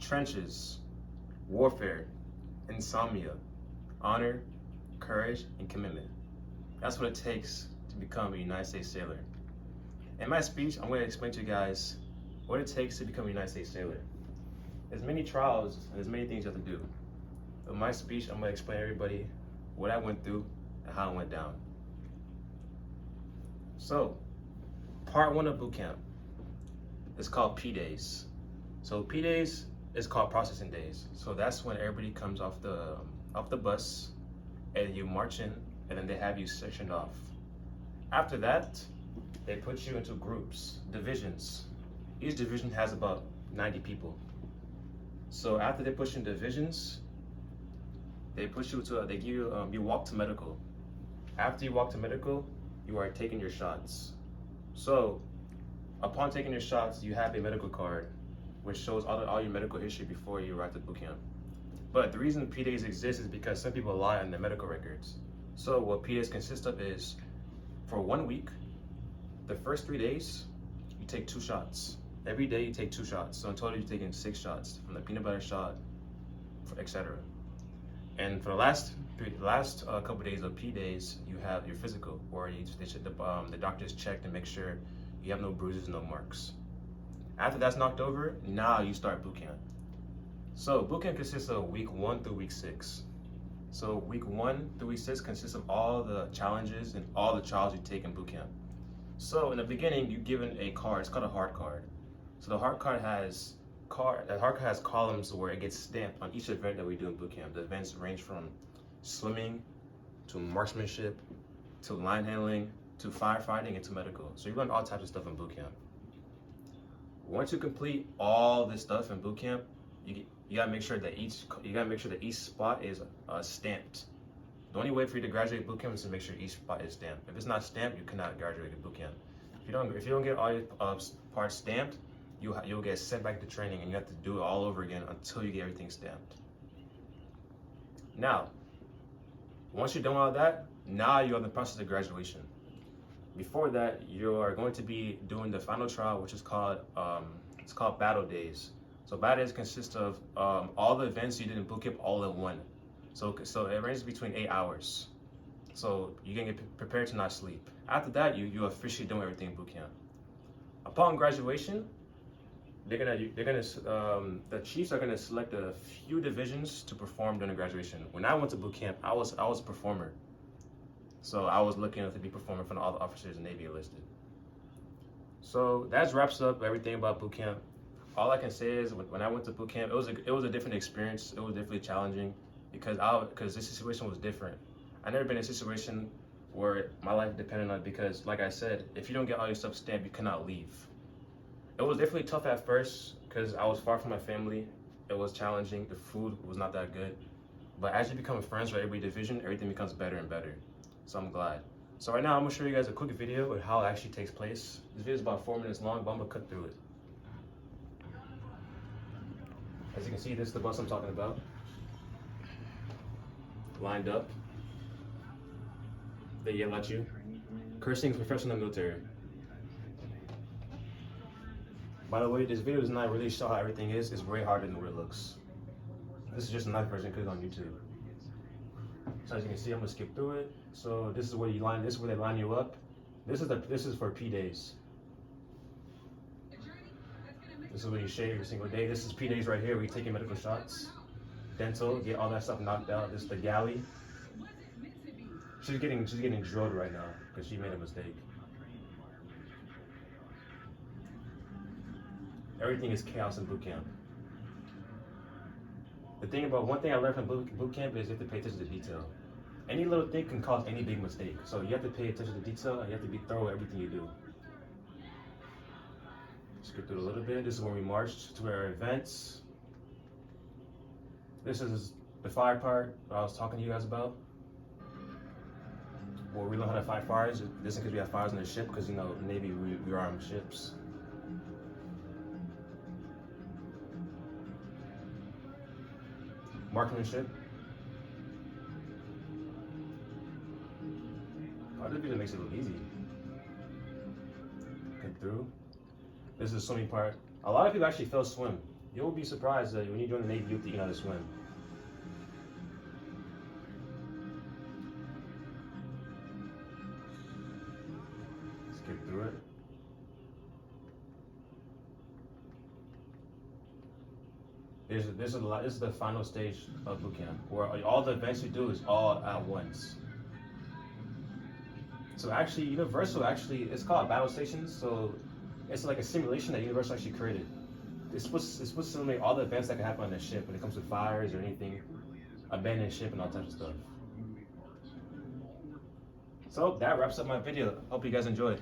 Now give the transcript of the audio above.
trenches, warfare, insomnia, honor, courage, and commitment. That's what it takes to become a United States sailor. In my speech, I'm going to explain to you guys what it takes to become a United States sailor. There's many trials and there's many things you have to do. In my speech, I'm going to explain to everybody what I went through and how it went down. So, part one of boot camp is called P days. So P days is called processing days. So that's when everybody comes off the bus and you march in, and then they have you sectioned off. After that, they put you into groups, divisions. Each division has about 90 people. So after they push you in divisions, they push you to, they give you, you walk to medical. After you walk to medical, you are taking your shots. So upon taking your shots, you have a medical card, which shows all your medical history before you arrive at boot camp. But the reason P days exist is because some people lie on their medical records. So what P days consist of is, for 1 week, the first 3 days, you take 2 shots. Every day you take 2 shots. So in total you're taking 6 shots, from the peanut butter shot, etc. And for the last couple days of P days, you have your physical, where the doctors check to make sure you have no bruises, no marks. After that's knocked over, now you start boot camp. So boot camp consists of week 1 through week 6. So week 1 through week 6 consists of all the challenges and all the trials you take in boot camp. So in the beginning, you're given a card. It's called a hard card. So the hard card has columns where it gets stamped on each event that we do in boot camp. The events range from swimming to marksmanship to line handling to firefighting and to medical. So you learn all types of stuff in boot camp. Once you complete all this stuff in boot camp, you gotta make sure that each spot is stamped. The only way for you to graduate boot camp is to make sure each spot is stamped. If it's not stamped, you cannot graduate boot camp. If you don't get all your parts stamped, you'll get sent back to training, and you have to do it all over again until you get everything stamped. Now, once you're done with all that, now you're in the process of graduation. Before that, you are going to be doing the final trial, which is called battle days. So battle days consist of all the events you did in boot camp all in one. So it ranges between 8 hours. So you can get prepared to not sleep. After that, you officially done everything in boot camp. Upon graduation, the chiefs are gonna select a few divisions to perform during graduation. When I went to boot camp, I was a performer. So I was looking to be performing for all the officers and Navy enlisted. So that wraps up everything about boot camp. All I can say is when I went to boot camp, it was a different experience. It was definitely challenging because this situation was different. I never been in a situation where my life depended on it, because like I said, if you don't get all your stuff stamped, you cannot leave. It was definitely tough at first because I was far from my family. It was challenging. The food was not that good. But as you become friends with every division, everything becomes better and better. So I'm glad. So right now I'm gonna show you guys a quick video of how it actually takes place. This video is about 4 minutes long, but I'm gonna cut through it. As you can see, this is the bus I'm talking about. Lined up. They yell at you. Cursing is professional in the military. By the way, this video does not really show how everything is. It's way harder than what it looks. This is just a nice version because it's on YouTube. So as you can see, I'm gonna skip through it. So this is where they line you up. This is for P days. This is where you shave every single day. This is P days right here, where you take your medical shots. Dental, get all that stuff knocked out. This is the galley. She's getting drilled right now because she made a mistake. Everything is chaos in boot camp. One thing I learned from boot camp is you have to pay attention to detail. Any little thing can cause any big mistake. So you have to pay attention to detail, and you have to be thorough with everything you do. Skip through a little bit. This is when we marched to our events. This is the fire part that I was talking to you guys about. Where we learn how to fight fires. This is because we have fires on the ship, because you know, Navy, we arm ships. Marksmanship. Oh, this video makes it look easy. Get through. This is the swimming part. A lot of people actually fail swim. You'll be surprised that when you join the Navy, you know how to swim. Skip through it. There's a lot. This is the final stage of boot camp, where all the events you do is all at once. So actually, Universal it's called Battle Stations. So it's like a simulation that Universal actually created. It's supposed to simulate all the events that can happen on the ship when it comes to fires or anything, abandoned ship and all types of stuff. So that wraps up my video. Hope you guys enjoyed.